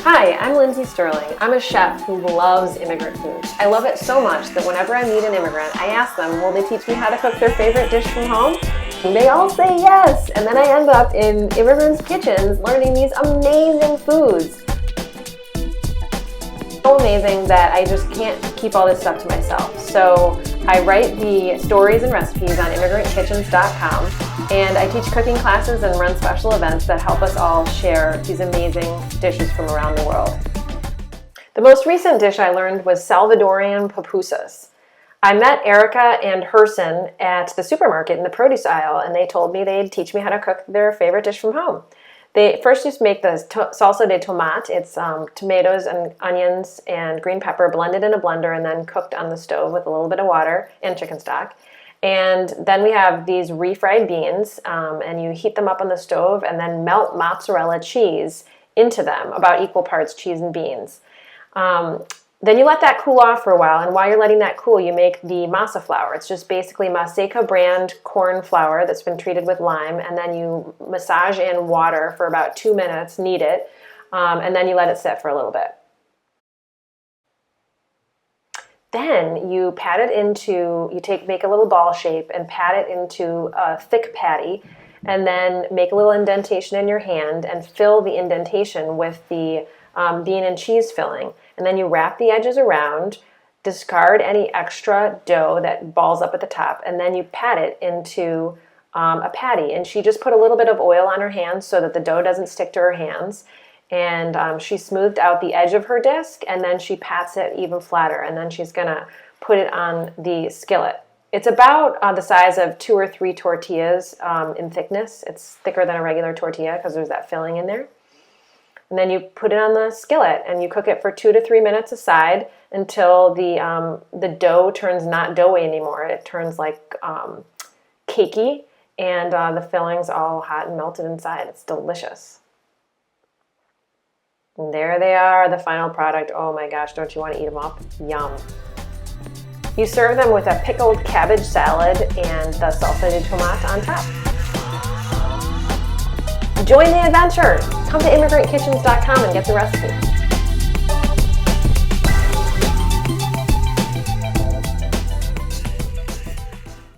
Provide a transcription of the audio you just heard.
Hi, I'm Lindsay Sterling. I'm a chef who loves immigrant food. I love it so much that whenever I meet an immigrant, I ask them, will they teach me how to cook their favorite dish from home? And they all say yes, and then I end up in immigrants' kitchens learning these amazing foods. So amazing that I just can't keep all this stuff to myself. So I write the stories and recipes on immigrantKitchens.com, and I teach cooking classes and run special events that help us all share these amazing dishes from around the world. The most recent dish I learned was Salvadorian Pupusas. I met Erica and Herson at the supermarket in the produce aisle, and they told me they'd teach me how to cook their favorite dish from home. They first just make the salsa de tomate. It's tomatoes and onions and green pepper blended in a blender and then cooked on the stove with a little bit of water and chicken stock. And then we have these refried beans, and you heat them up on the stove and then melt mozzarella cheese into them, about equal parts cheese and beans. Then you let that cool off for a while, and while you're letting that cool, you make the masa flour. It's just basically Maseca brand corn flour that's been treated with lime, and then you massage in water for about 2 minutes, knead it, and then you let it sit for a little bit. Then you pat it into, make a little ball shape and pat it into a thick patty, and then make a little indentation in your hand and fill the indentation with the bean and cheese filling. And then you wrap the edges around, discard any extra dough that balls up at the top, and then you pat it into a patty. And she just put a little bit of oil on her hands so that the dough doesn't stick to her hands. And she smoothed out the edge of her disc, and then she pats it even flatter, and then she's gonna put it on the skillet. It's about the size of 2 or 3 tortillas in thickness. It's thicker than a regular tortilla because there's that filling in there. And then you put it on the skillet and you cook it for 2 to 3 minutes aside until the dough turns not doughy anymore. It turns like cakey, and the filling's all hot and melted inside. It's delicious. And there they are, the final product. Oh my gosh, don't you want to eat them up? Yum. You serve them with a pickled cabbage salad and the salsa de tomate on top. Join the adventure! Come to immigrantKitchens.com and get the recipe.